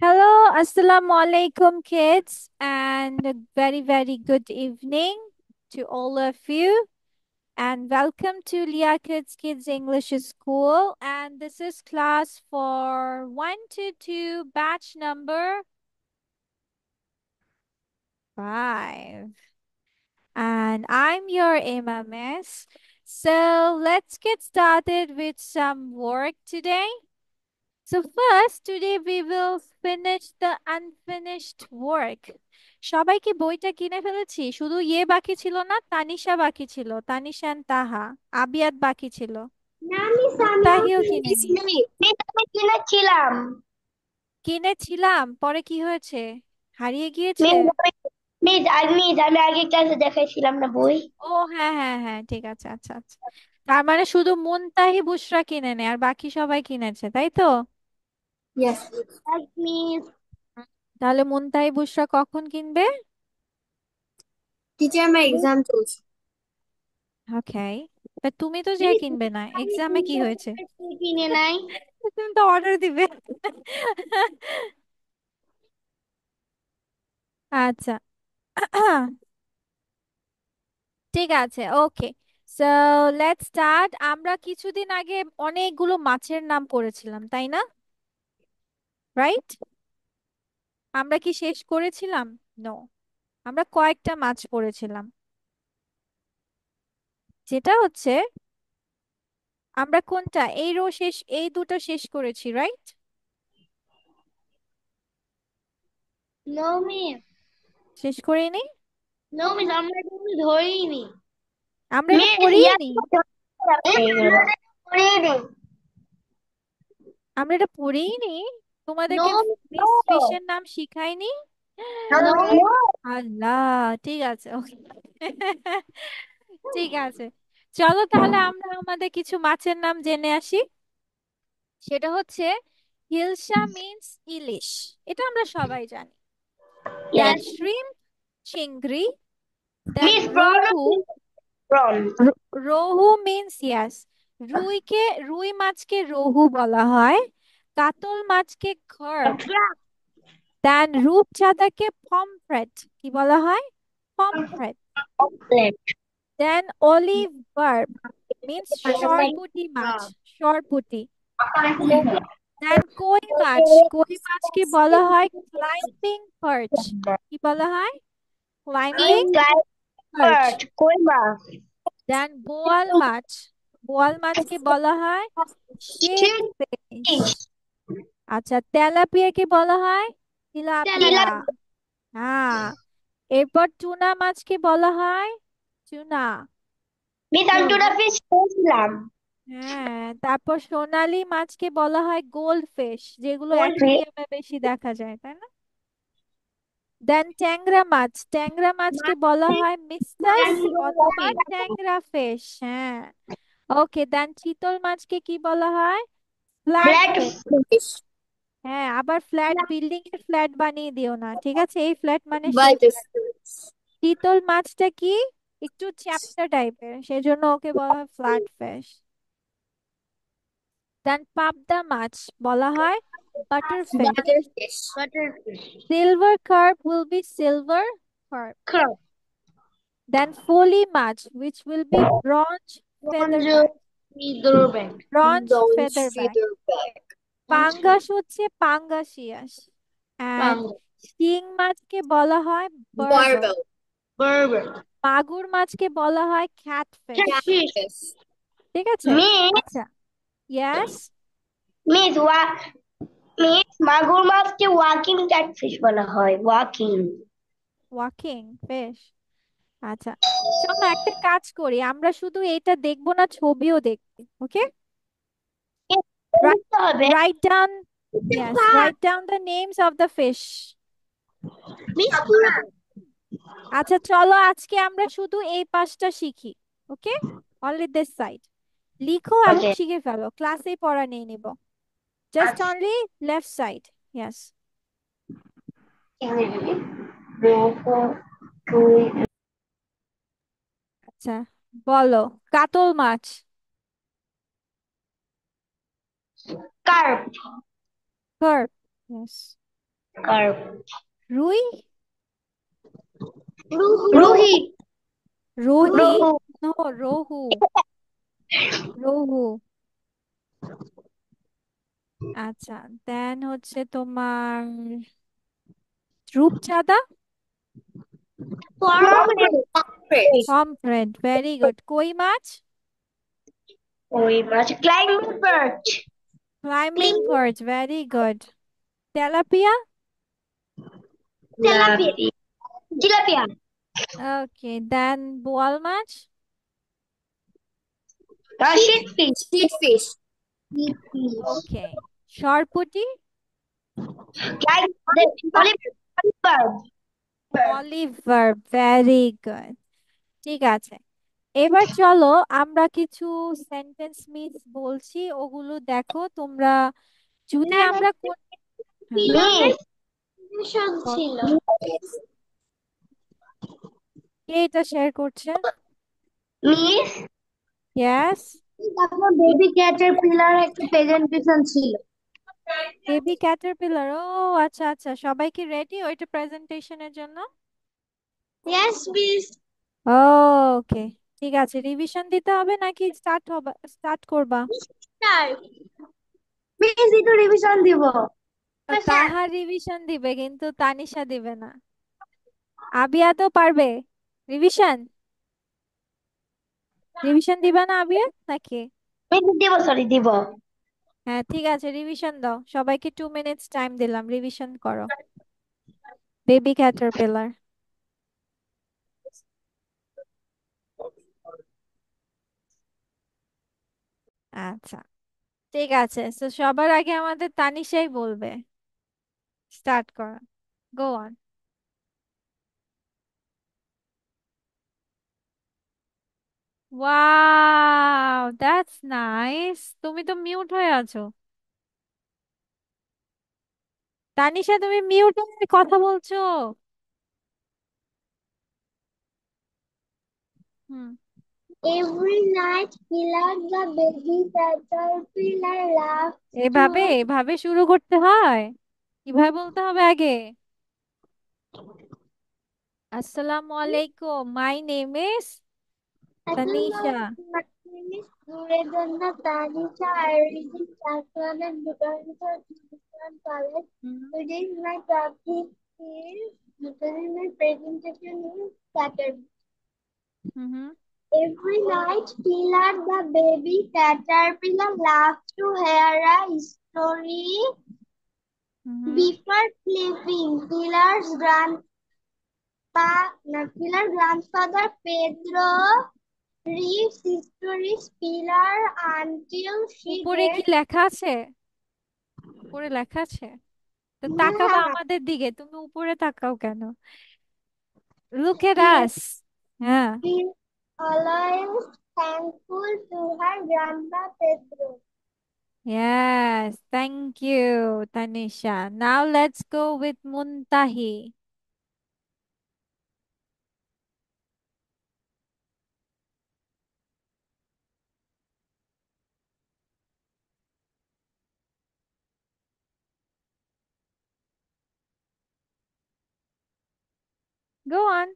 Hello, Assalamu alaikum, kids, and a very, very good evening to all of you. And welcome to Leah Kids English School. And this is class for 1 to 2, batch number 5. And I'm your Miss. So let's get started with some work today. So first, today we will finish the unfinished work. সবাই কি বইটা কিনে ফেলেছি? শুধু বাকি ছিল না, তানিশা বাকি ছিল, তানিশা and তাহা, আবিয়াত বাকি ছিল, না মিস আমিও মুনতাহিও কিনেনি। কিনেছি। মিস আমি কিনেছিলাম। কিনেছিলাম, পরে কি হয়েছে? হারিয়ে গিয়েছে? মিস আমি আগে ক্লাসে দেখাইছিলাম না বই। ও হ্যাঁ হ্যাঁ হ্যাঁ, ঠিক আছে, আচ্ছা আচ্ছা। তার মানে শুধু মুনতাহি বুশরা কিনে নেয় আর বাকি সবাই কিনেছে, তাই তো? Yes miss. তাহলে মুনতাহি বুশরা কখন কিনবে? টিচার আমার এক্সাম চলছে। ওকে, তুমি তো যে মিস কিনবে না, আমি এক্সামে কি টিউশন হয়েছে? কিনে নাই। তুমি তো অর্ডার দিবে। আচ্ছা। ঠিক আছে, ওকে। So let's start. আমরা কিছুদিন আগে অনেকগুলো মাছের নাম পড়েছিলাম, তাই না? রাইট? আমরা কি শেষ করেছিলাম? নো, আমরা কয়েকটা মাছ পড়েছিলাম। যেটা হচ্ছে, আমরা কোনটা, এই রো শেষ, এই দুটো শেষ করেছি, রাইট? No miss. শেষ করিনি? নো মিস আমরা এগুলো ধরিনি। আমরা এটা মিস পড়িয়ে ইয়া নি। ধরিনি। আমরা এটা পড়েই নি। নো তোমাদেরকে মিস নো। মিস ফিশের নাম শিখাইনি? নো। আল্লাহ, ঠিক আছে, ওকে। ঠিক আছে, চলো তাহলে আমরা আমাদের কিছু মাছের নাম জেনে আসি। সেটা হচ্ছে, হিলসা মিন্স ইলিশ, এটা আমরা সবাই জানি। দেন ইয়েস শ্রিম্প, চিংড়ি। দেন miss prawn. Rohu. Prawn. Rohu means ইয়াস, রুইকে, রুই মাছকে রোহু বলা হয়। কাতল মাছকে কার্প। দেন রূপচাঁদাকে পমফ্রেট কি বলা হয়? পমফ্রেট। দেন অলিভ বার্ব মিন্স সরপুঁটি মাছ, সরপুঁটি। দেন কই মাছ, কই মাছকে বলা হয় ক্লাইম্বিং পার্চ। কি বলা হয়? ক্লাইম্বিং পার্চ। কই মা। দেন বোয়াল মাছ, বোয়াল মাছকে বলা হয় শেপ ফিশ। আচ্ছা, তেলাপিয়াকে বলা হয় তিলাপিয়া। হ্যাঁ, এরপর টুনা মাছকে বলা হয় টুনা। মিস আমি টুনা ফিশ খেয়েছিলাম। হ্যাঁ, তারপর সোনালী মাছকে বলা হয় গোল্ড ফিশ, যেগুলো কোন ফিশ? অ্যাকুয়ারিয়ামে বেশি দেখা যায়, তাই না? দেন ট্যাংরা মাছ, ট্যাংরা মাছকে বলা হয় মিস্টাস অথবা ট্যাংরা ফিশ। হ্যাঁ, ওকে। দেন চিতল মাছকে কি বলা হয়? Flat black fish. ফিশ। হ্যাঁ, আবার ফ্ল্যাট বিল্ডিং এর ফ্ল্যাট বানিয়ে দিও না, ঠিক আছে? এই ফ্ল্যাট মানে সেই বাট ফ্ল্যাট। চিতল মাছটা কি, একটু চ্যাপ্টা টাইপের, সেজন্য ওকে বলা হয় ফ্ল্যাট ফিশ। দেন পাবদা মাছ বলা হয় butter fish. Butter fish. Butter fish. Silver carp will be silver carp. Crab. Then foley মাছ which will be bronze Bronze featherback. featherback. Bronze Bronze featherback. featherback. পাঙ্গাস হচ্ছে পাঙ্গাসিয়াস। And Bamboo. শিং মাছকে বলা হয় বার্বেল। Barbell. Berber. মাগুর মাছকে বলা হয় ক্যাটফিশ। Catfish. ঠিক আছে, Miss, আচ্ছা। ইয়েস। Miss, Miss, মাগুর মাছকে ওয়াকিং ক্যাটফিশ বলা হয়। ওয়াকিং। Walking fish. আচ্ছা, চলো একটা কাজ করি, আমরা শুধু এটা দেখবো না, ছবিও দেখবো, ওকে? লিখতে হবে। Write down, yes, write down the names of the fish. Miss আচ্ছা চলো, আজকে আমরা শুধু এই পাশটা শিখি, ওকে? অনলি দিস সাইড লিখো এবং ওকে। শিখে ফেলো, ক্লাসেই পড়া নিয়ে নিব। জাস্ট আচ্ছা। Only left side. ইয়েস। আচ্ছা, বলো। কাতল মাছ। কার্প। কার্প। ইয়েস। Carp. রুই? Ruhi. রোহি? Ruhu. No, rohu. Rohu. আচ্ছা, দেন হচ্ছে তোমার রূপচাঁদা? Pomfret. Pomfret, very good. কই মাছ? Koi mach. Climbing bird. Climbing Cling. Bird, very good. Tilapia? Tilapia. Tilapia. ওকে, দেন বোয়াল মাছ? Sheep fish. Sheep fish. Sheep fish. ওকে, সরপুঁটি? The olive bird. Olive verb, very good. ঠিক আছে, এবার চলো আমরা কিছু সেন্টেন্স মিস বলছি, ওগুলো দেখো তোমরা। যদি আমরা হ্যাঁ, Miss. বলো। ছিল। কে এটা শেয়ার করছে? Miss, yes. তারপর বেবি ক্যাটারপিলার একটা প্রেজেন্টেশন ছিল। বেবি ক্যাটারপিলার, ও আচ্ছা আচ্ছা, সবাই কি রেডি ওইটা প্রেজেন্টেশনের জন্য? Yes miss. ওকে, ঠিক আছে, রিভিশন দিতে হবে নাকি স্টার্ট করবা? স্যার, মিস একটু রিভিশন দিব। স্যার, তাহার রিভিশন দিবে কিন্তু তানিশা দিবে না। আবিয়া তো পারবে রিভিশন। রিভিশন দিবা না আবিয়া নাকি? মিস দিব, সরি দিব। হ্যাঁ ঠিক আছে, রিভিশন দাও, সবাইকে 2 মিনিটস টাইম দিলাম, রিভিশন করো। Baby Caterpillar. আচ্ছা, ঠিক আছে, তো সবার আগে আমাদের তানিশাই বলবে। স্টার্ট করো, go on. Wow, that's nice. তুমি তো মিউট হয়ে আছো। তানিশা, তুমি মিউট হয়ে কথা বলছো। হুম। Every night, Pilar the baby caterpillar laughs এভাবে to এভাবে শুরু করতে হয়? কিভাবে বলতে হবে আগে? আসসালামু আলাইকুম, my name is Tanisha. Martinis Nureddin Tanisha. I read Chakran and Botanical College. Hmm Today my topic is today my presentation is Saturday. Hmm hmm Every night, Pilar the baby caterpillar laughs to hear a story. Hmm Before sleeping, Pilar's grandfather Pedro reads stories Pilar until she উপরে কি gets. লেখা আছে? উপরে লেখা আছে? তো তাকাবা Yeah, আমাদের দিকে, তুমি উপরে তাকাও কেন? লুক এট she আস। হ্যাঁ। is always thankful to her grandpa Pedro. Yes, thank you, Tanisha. Now let's go with Muntahi. Go on.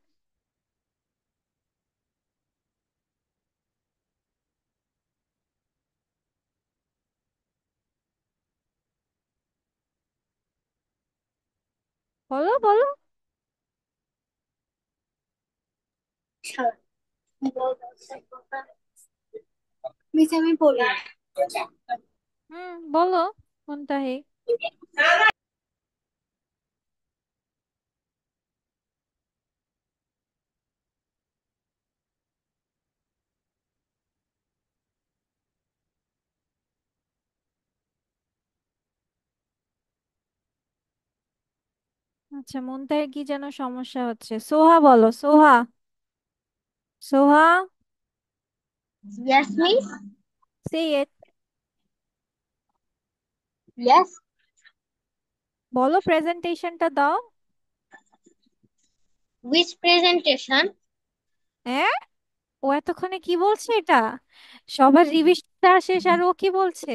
বলো বলো। মিস আমি পড়ি। বলো মুনতাহি। আচ্ছা, মুনতাহির কি যেন সমস্যা হচ্ছে। সোহা বলো, সোহা। সোহা, Yes, miss. say it. Yes. বলো, প্রেজেন্টেশনটা দাও। Which presentation? হ্যাঁ, ও এতক্ষণে কি বলছে এটা? সবার রিভিশনটা শেষ আর ও কি বলছে?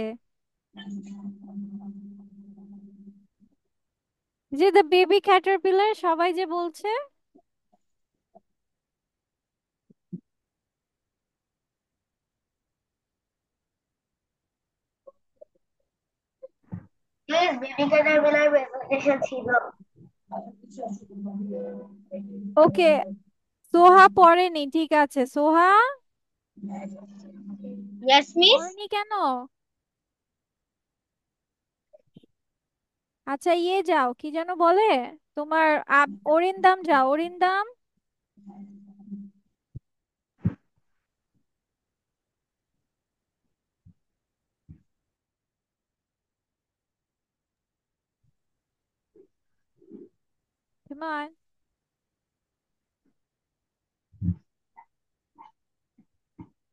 যে দ্য বেবি ক্যাটারপিলার সবাই যে বলছে। Yes, baby caterpillar presentation ছিল। ওকে, সোহা পড়েনি, ঠিক আছে। সোহা Yes, miss. পড়েনি কেন? আচ্ছা, ইয়ে যাও, কি যেন বলে তোমার, অরিন্দাম যাও, অরিন্দাম। তোমার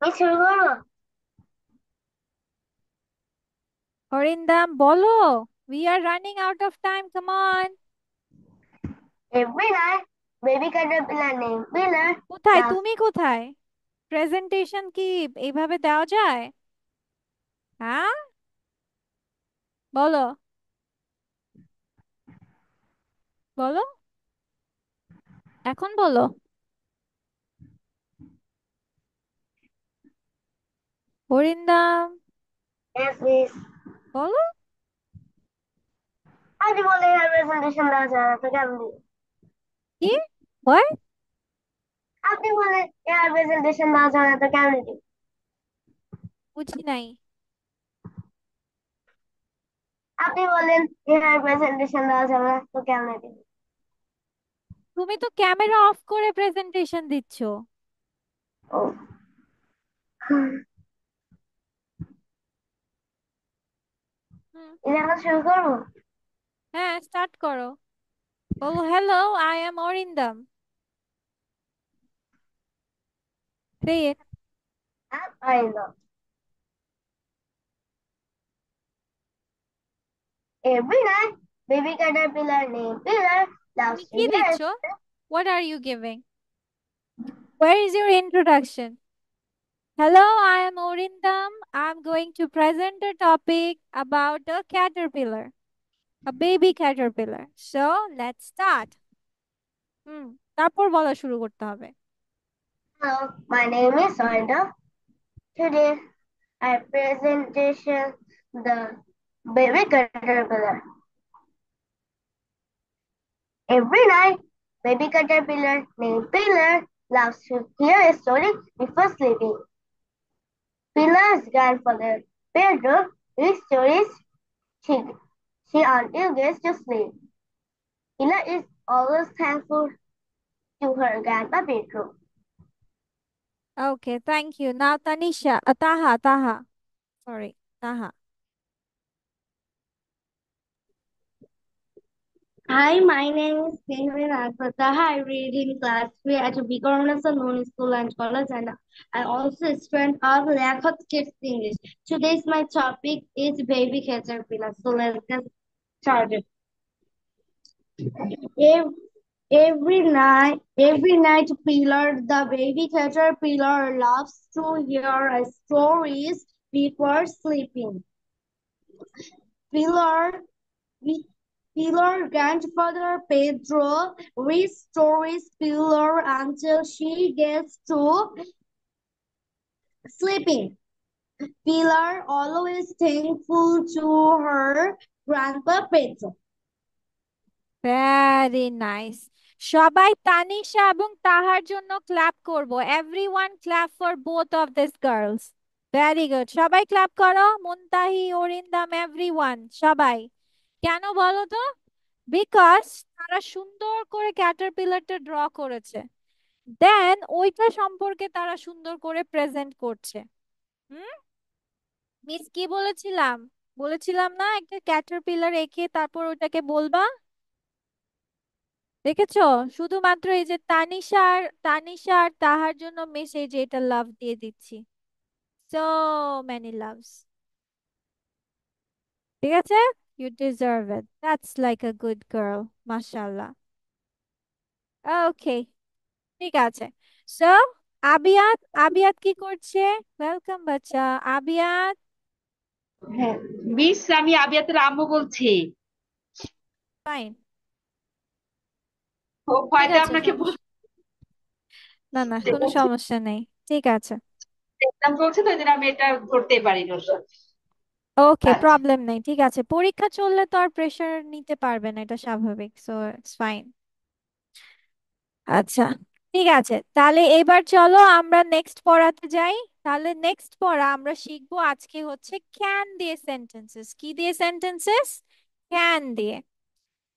মিস শুরু করো। অরিন্দাম বলো। We are running out of time, come on. Every night, baby caterpillar named Pillar কোথায় loves. তুমি, কোথায়? প্রেজেন্টেশন কি এইভাবে দেওয়া যায়? হ্যাঁ, বলো, বলো, এখন বলো। অরিন্দাম Yes, miss. বলো। আজ বলে আর প্রেজেন্টেশন দেওয়া যায় না তো কেমন দিই? কি হয়? আপনি বলে আর প্রেজেন্টেশন দেওয়া যায় না তো কেমন দিই? বুঝি নাই। আপনি বললেন আর প্রেজেন্টেশন দেওয়া যাবে না তো কেমন দিই? তুমি তো ক্যামেরা অফ করে প্রেজেন্টেশন দিচ্ছ। ও, হুম। এখন শুরু করবো? হ্যাঁ, স্টার্ট করো। বলো, hello, I am Arindam. Say it. I know. Every night, baby caterpillar named Pillar তুমি loves to কি hear. দিচ্ছ? What are you giving? Where is your introduction? Hello, I am Orindam. I'm going to present a topic about a caterpillar, a baby caterpillar. So, let's start. হুম, তারপর বলা শুরু করতে হবে। Hello, my name is Soinda. Today, I presentation the baby caterpillar. Every night, baby caterpillar named Pillar loves to hear a story before sleeping. Pillar's grandfather, Pedro, reads stories she, she until gets to sleep. Pillar is always thankful to her grandpa Pedro. Okay, thank you. Now, Tanisha, Taha. Sorry, Taha. Hi, my name is Sneha Akpataha. I read in class 3 at Vikarnasa Noon School and College, and I also a student of Lakhat Kids English. Today's my topic is baby caterpillar. So let's get started. Ev- every night, Pillar, the baby caterpillar, loves to hear stories before sleeping. Pillar Pillar grandfather Pedro restores Pillar until she gets to sleeping. Pillar always thankful to her grandpa Pedro. Very nice. সবাই তানিশা এবং তাহার জন্য clap করব। Everyone clap for both of this girls. Very good, সবাই clap করো। Muntahi, Arindam, everyone, সবাই। কেন বলো তো? বিকজ তারা সুন্দর করে ক্যাটারপিলারটা ড্র করেছে, দেন ওইটা সম্পর্কে তারা সুন্দর করে প্রেজেন্ট করছে। হুম। মিস কি বলেছিলাম? বলেছিলাম না, একটা ক্যাটারপিলার এঁকে তারপর ওটাকে বলবা। দেখেছো? শুধুমাত্র এই যে তানিশা আর তাহার জন্য মিস এই যে এটা লাভ দিয়ে দিচ্ছি। So many loves. ঠিক আছে, you deserve it, that's like a good girl, মাশাআল্লাহ। ওকে, ঠিক আছে। সো আবিয়াত, আবিয়াত কি করছে? ওয়েলকাম বাচ্চা, আবিয়াত। হ্যাঁ, মিস আমি আবিয়াতের আম্মু বলছি। ফাইন। ও ঠিক ভয়তে আছে, আপনাকে সমস্যা, না না কোনো বলতে সমস্যা নেই। ঠিক আছে। এক্সাম চলছে তো, ওই জন্য আমি এটা ধরতেই পারিনি ওর সাথে। ওকে, আচ্ছা। প্রবলেম নেই, ঠিক আছে, পরীক্ষা চললে তো আর প্রেশার নিতে পারবে না, এটা স্বাভাবিক, সো ইটস ফাইন। আচ্ছা, ঠিক আছে, তাহলে এবার চলো আমরা নেক্সট পড়াতে যাই। তাহলে নেক্সট পড়া আমরা শিখবো আজকে হচ্ছে ক্যান দিয়ে সেন্টেন্সেস। কি দিয়ে সেন্টেন্সেস? ক্যান দিয়ে।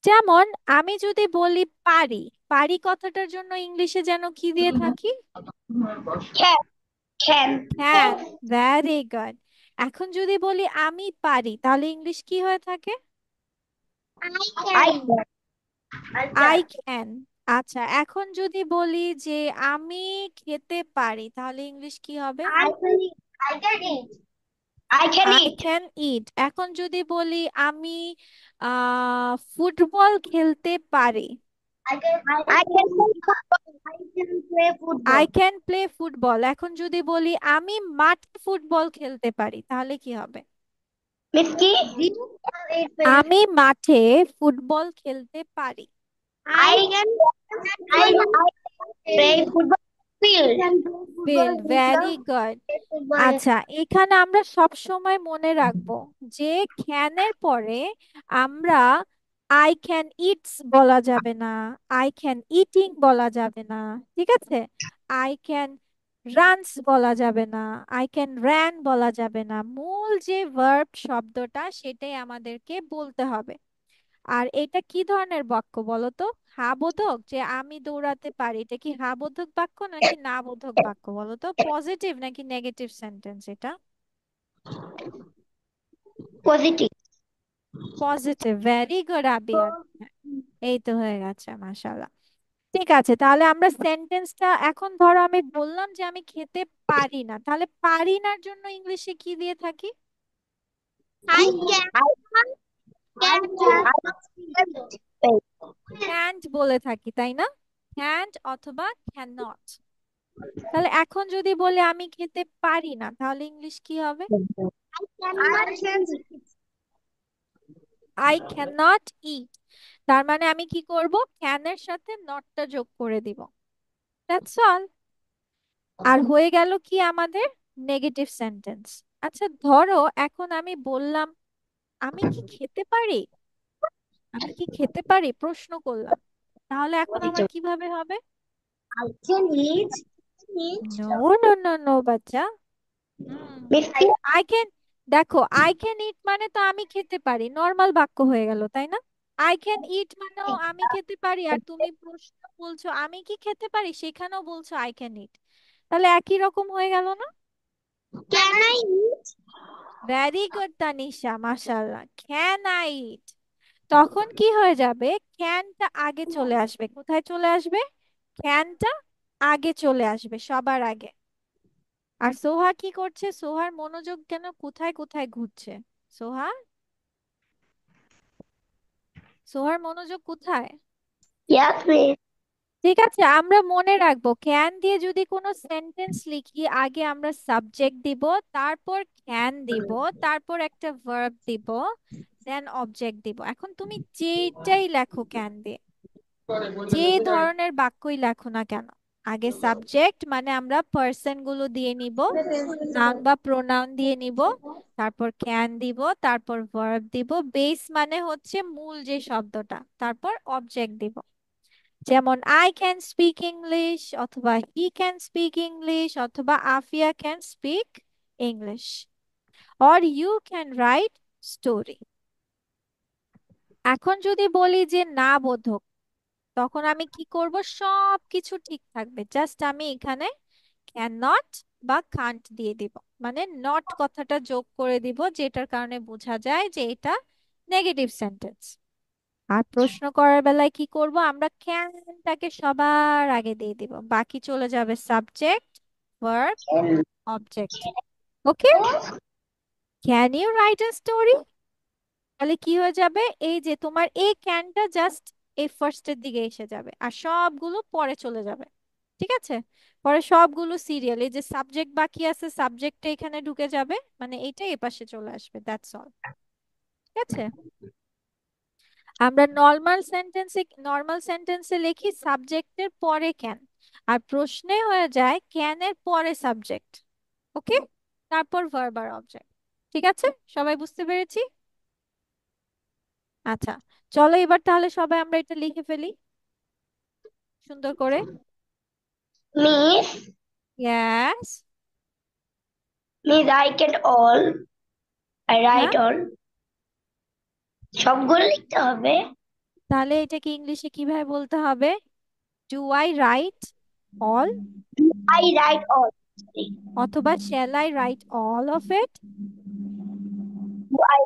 যেমন আমি যদি বলি পারি, পারি কথাটার জন্য ইংলিশে যেন কি দিয়ে থাকি? Can. Can. Can. Very good. এখন যদি বলি আমি পারি, তাহলে ইংলিশ কি হয়ে থাকে? I can. I I can. Can. আচ্ছা, এখন যদি বলি যে আমি খেতে পারি, তাহলে ইংলিশ কি হবে? I can eat. I can eat. I can I eat. Can eat. এখন যদি বলি আমি ফুটবল খেলতে পারি, I can play football. I can play I football. Can play football. এখন যদি বলি আমি মাঠে ফুটবল খেলতে পারি, তাহলে কি হবে? Miski, it means আমি মাঠে ফুটবল খেলতে পারি। I can I play football field. Can play football field, in very the good. football. আচ্ছা, এখানে আমরা সব সময় মনে রাখবো যে ক্যানের পরে আমরা আই ক্যান ইটস বলা যাবে না, আই ক্যান ইটিং বলা যাবে না, ঠিক আছে? আই ক্যান রানস বলা যাবে না, আই ক্যান র্যান বলা যাবে না। মূল যে ভার্ব শব্দটা সেটাই আমাদেরকে বলতে হবে। আর এটা কি ধরনের বাক্য বলো তো? হ্যাঁ বোধক, যে আমি দৌড়াতে পারি, এটা কি হ্যাঁ বোধক বাক্য নাকি না বোধক বাক্য বলো তো? পজিটিভ নাকি নেগেটিভ সেন্টেন্স এটা? Positive. পজিটিভ। ভেরি গুড আবিয়ার। এই তো হয়ে গেছে, মাশাআল্লাহ। ঠিক আছে, তাহলে আমরা সেন্টেন্সটা এখন ধরো আমি বললাম যে আমি খেতে পারি না, তাহলে পারি নার জন্য ইংলিশে কি দিয়ে থাকি? I can. ক্যান্ট বলে থাকি, তাই না? ক্যান্ট অথবা ক্যান নট। তাহলে এখন যদি বলি আমি খেতে পারি না, তাহলে ইংলিশ কি হবে? I can. I can not eat. তার মানে আমি কি করব? ক্যানের সাথে নটটা যোগ করে দিব। That's all. আর হয়ে গেল কি আমাদের নেগেটিভ সেন্টেন্স। আচ্ছা ধরো এখন আমি বললাম আমি কি খেতে পারি, আমি কি খেতে পারি প্রশ্ন করলাম, তাহলে এখন আমার কিভাবে হবে? I can eat. Eat. No, no, no, no বাচ্চা। Hmm, Biscuit. আই ক্যান, দেখো আই ক্যান ইট মানে তো আমি খেতে পারি, নর্মাল বাক্য হয়ে গেল, তাই না? আই ক্যান ইট মানেও আমি খেতে পারি, আর তুমি প্রশ্ন বলছো আমি কি খেতে পারি, সেখানেও বলছো আই ক্যান ইট, তাহলে একই রকম হয়ে গেল না? Can I eat? Very good Tanisha, মাশাআল্লাহ। ক্যান আই ইট, তখন কি হয়ে যাবে? ক্যানটা আগে চলে আসবে। কোথায় চলে আসবে? ক্যানটা আগে চলে আসবে, সবার আগে। আর সোহা কি করছে? সোহার মনোযোগ কেন কোথায় কোথায় ঘুরছে? সোহা, সোহার মনোযোগ কোথায়? Yes, miss. ঠিক আছে, আমরা মনে রাখবো ক্যান দিয়ে যদি কোনো সেন্টেন্স লিখি, আগে আমরা সাবজেক্ট দিব, তারপর ক্যান দিব, তারপর একটা ভার্ব দিব, দেন অবজেক্ট দিব। এখন তুমি যেটাই লেখো ক্যান দিয়ে, যে ধরনের বাক্যই লেখো না কেন, আগে সাবজেক্ট মানে আমরা পার্সন গুলো দিয়ে নিব, নাউন বা প্রোনাউন দিয়ে নিব, তারপর ক্যান দিব, তারপর ভার্ব দিব, বেস মানে হচ্ছে মূল যে শব্দটা, তারপর অবজেক্ট দিব। যেমন আই ক্যান স্পিক ইংলিশ, অথবা হি ক্যান স্পিক ইংলিশ, অথবা Afiya can speak English, or you can write story. এখন যদি বলি যে না বোধক, তখন আমি কি করব? সব কিছু ঠিক থাকবে, জাস্ট আমি এখানে ক্যান নট বা কান্ট দিয়ে দিব, মানে নট কথাটা যোগ করে দিব, যেটার কারণে বোঝা যায় যে এটা নেগেটিভ সেন্টেন্স। আর প্রশ্ন করার বেলায় কি করব? আমরা ক্যানটাকে সবার আগে দিয়ে দিব, বাকি চলে যাবে subject, verb, object. Okay, can you write a story, তাহলে কি হয়ে যাবে? এই যে তোমার এই ক্যানটা জাস্ট এই ফার্স্টের দিকে এসে যাবে, আর সবগুলো পরে চলে যাবে। ঠিক আছে, পরে সবগুলো সিরিয়াল, এই যে সাবজেক্ট বাকি আছে, সাবজেক্টটা এখানে ঢুকে যাবে, মানে এইটা এ পাশে চলে আসবে, দ্যাটস অল। ঠিক আছে। আমরা নর্মাল সেন্টেন্সে লিখি সাবজেক্টের পরে ক্যান, আর প্রশ্নে হয়ে যায় ক্যানের পরে সাবজেক্ট। ওকে, তারপর ভার্ব আর অবজেক্ট। ঠিক আছে, সবাই বুঝতে পেরেছি? আচ্ছা, চলো এবার তাহলে সবাই আমরা এটা লিখে ফেলি সুন্দর করে। Miss, yes. Miss I can all, I হ্যাঁ, রাইট অল, সবগুলো লিখতে হবে। তাহলে এটাকে ইংলিশে কিভাবে বলতে হবে? Do I write all, I write all, অথবা shall I write all of it? Do I